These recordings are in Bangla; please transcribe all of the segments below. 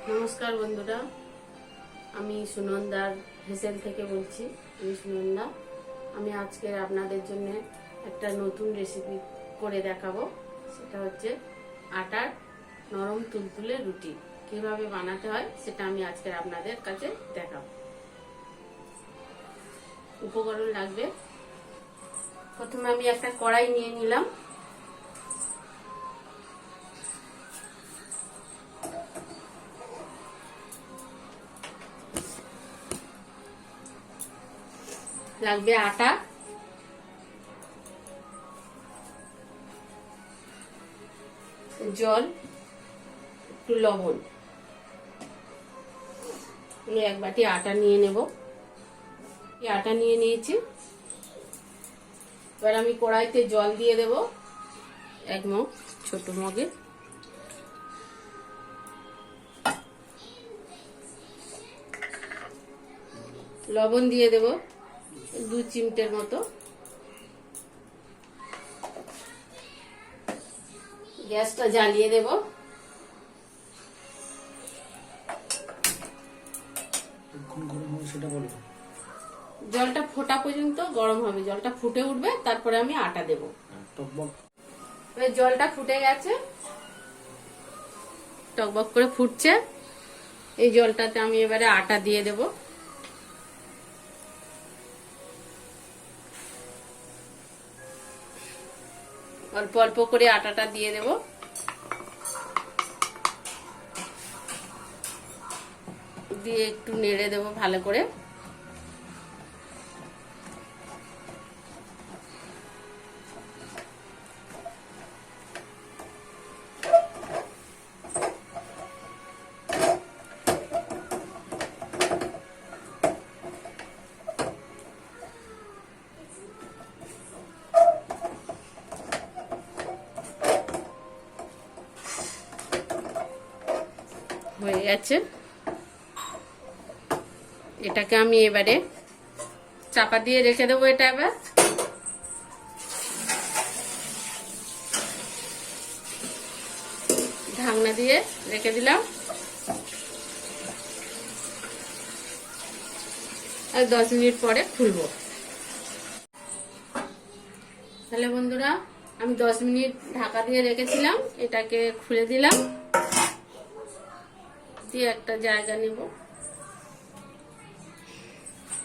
নমস্কার বন্ধুরা, আমি সুনন্দার হেসেল থেকে বলছি। আমি সুনন্দা। আমি আজকে আপনাদের জন্য একটা নতুন রেসিপি করে দেখাবো। সেটা হচ্ছে আটার নরম তুলতুলে রুটি। কিভাবে বানাতে হয় সেটা আমি আজকে আপনাদের কাছে দেখাবো। উপকরণ লাগবে, প্রথমে আমি একটা কড়াই নিয়ে নিলাম। লাগবে আটা, জল, একটু লবণ। এক বাটি আটা নিয়ে নেব। আটা নিয়ে নিয়েছি। এবার আমি কড়াইতে জল দিয়ে দেব, এক মগ, ছোট মগে। লবণ দিয়ে দেব 2 চিমটের মতো। গ্যাসটা জ্বালিয়ে দেব। জলটা ফোটা পর্যন্ত গরম হবে, জলটা ফুটে উঠবে, তারপরে আমি আটা দেব। জলটা ফুটে গেছে, টকবক করে ফুটছে। এই জলটাতে আমি এবারে আটা দিয়ে দেব। অল্প অল্প করে আটাটা দিয়ে দেব। দিয়ে একটু নেড়ে দেব ভালো করে। হয়ে গেছে। এটাকে আমি এবারে চাপা দিয়ে রেখে দেবো। এটা এবার ঢাকনা দিয়ে রেখে দিলাম। আর 10 মিনিট পরে খুলবো। তাহলে বন্ধুরা, আমি 10 মিনিট ঢাকা দিয়ে রেখেছিলাম। এটাকে খুলে দিলাম। দিয়ে একটা জায়গা নেব,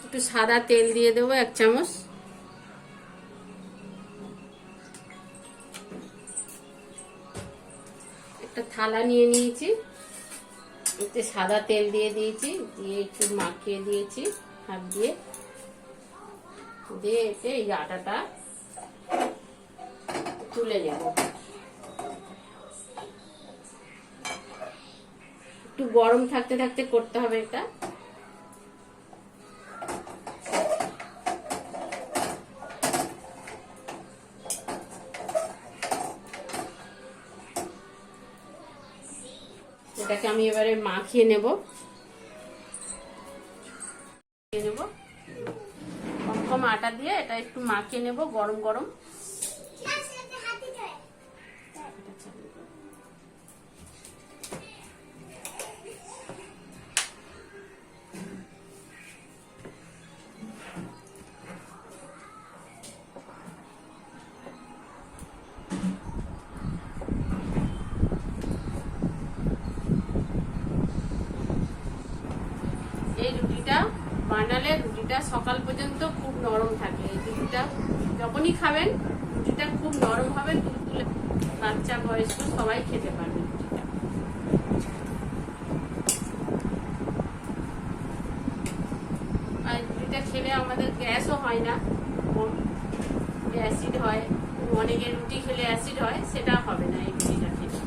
একটু সাদা তেল দিয়ে দেবো 1 চামচ। একটা থালা নিয়ে নিয়েছি, এতে সাদা তেল দিয়ে দিয়েছি, দিয়ে একটু মাখিয়ে দিয়েছি হাত দিয়ে। দিয়ে এতে এই আটাটা তুলে নেব। একটু গরম থাকতে থাকতে করতে হবে এটা। এটাকে আমি এবারে মাখিয়ে নেব। কম কম আটা দিয়ে এটা একটু মাখিয়ে নেব গরম গরম। এই রুটিটা বানালে রুটিটা সকাল পর্যন্ত খুব নরম থাকে। এই রুটিটা যখনই খাবেন রুটিটা খুব নরম হবে, তুলতুলে। বাচ্চা বয়স্ক সবাই খেতে পারবে রুটিটা। আর রুটিটা খেলে আমাদের গ্যাসও হয় না। অ্যাসিড হয়, অনেকের রুটি খেলে অ্যাসিড হয়, সেটা হবে না এই রুটিটা খেলে।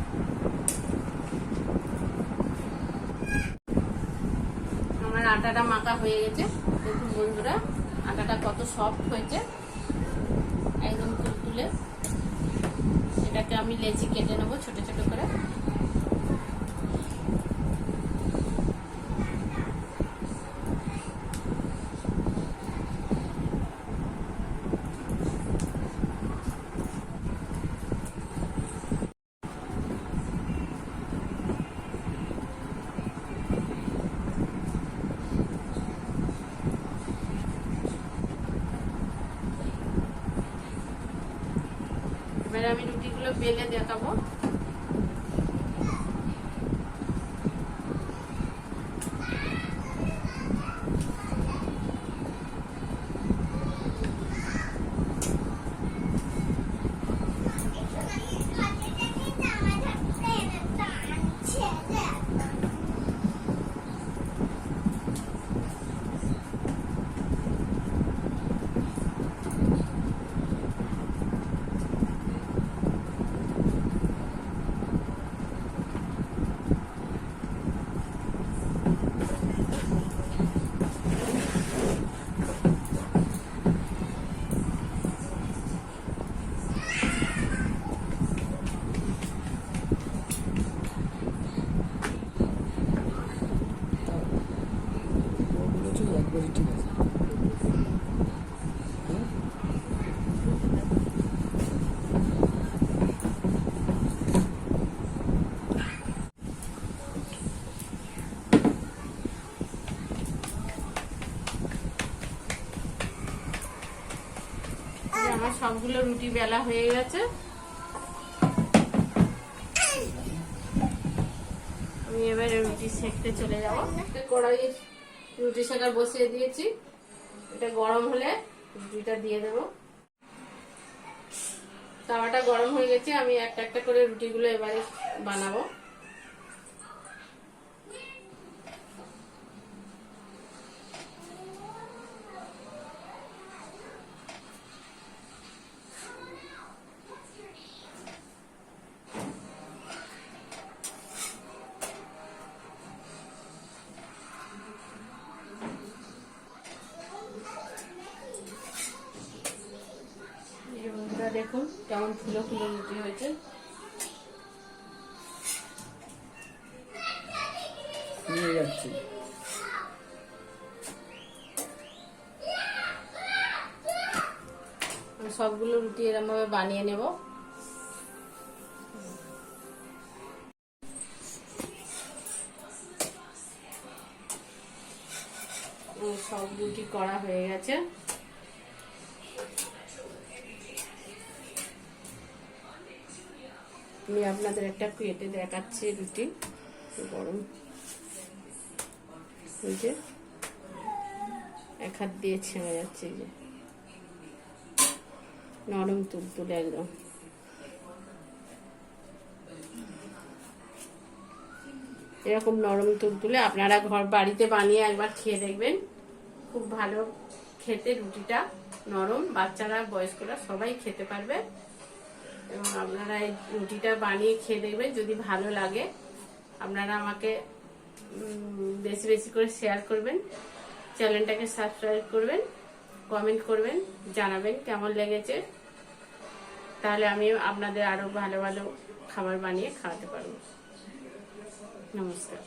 আমার আটাটা মাখা হয়ে গেছে। দেখুন বন্ধুরা, আটাটা কত সফট হয়েছে, একদম তুলতুলে। এটাকে আমি লেচি কেটে নেবো ছোট ছোট করে। এবারে আমি রুটিগুলো বেলে দেখাবো। ঠিক আছে। আমার সবগুলো রুটি বেলা হয়ে গেছে। আমি এবারে রুটি সেঁকতে চলে যাবো। কড়াইয়ে রুটি সেঁকা বসিয়ে দিয়েছি, এটা গরম হলে রুটিটা দিয়ে দেবো। তাওয়াটা গরম হয়ে গেছে, আমি একটা একটা করে রুটিগুলো এবারে বানাবো। দেখুন কেমন ফুলো ফুলো রুটি হয়েছে। সবগুলো রুটি এরকম ভাবে বানিয়ে নেব। সব রুটি করা হয়ে গেছে। আমি আপনাদের একটা কেটে দেখাচ্ছি রুটি গরম হয়েছে, এক হাত দিয়ে ছেড়ে যাচ্ছে, যে নরম তুলতুলে একদম। এরকম নরম তুলতুলে আপনারা বাড়িতে বানিয়ে একবার খেয়ে দেখবেন, খুব ভালো খেতে। রুটিটা নরম, বাচ্চারা বয়স্করা সবাই খেতে পারবে। এবং আপনারা এই রুটিটা বানিয়ে খেয়ে দেখবেন, যদি ভালো লাগে আপনারা আমাকে বেশি বেশি করে শেয়ার করবেন, চ্যানেলটাকে সাবস্ক্রাইব করবেন, কমেন্ট করবেন, জানাবেন কেমন লেগেছে। তাহলে আমি আপনাদের আরো ভালো ভালো খাবার বানিয়ে খাওয়াতে পারবো। নমস্কার।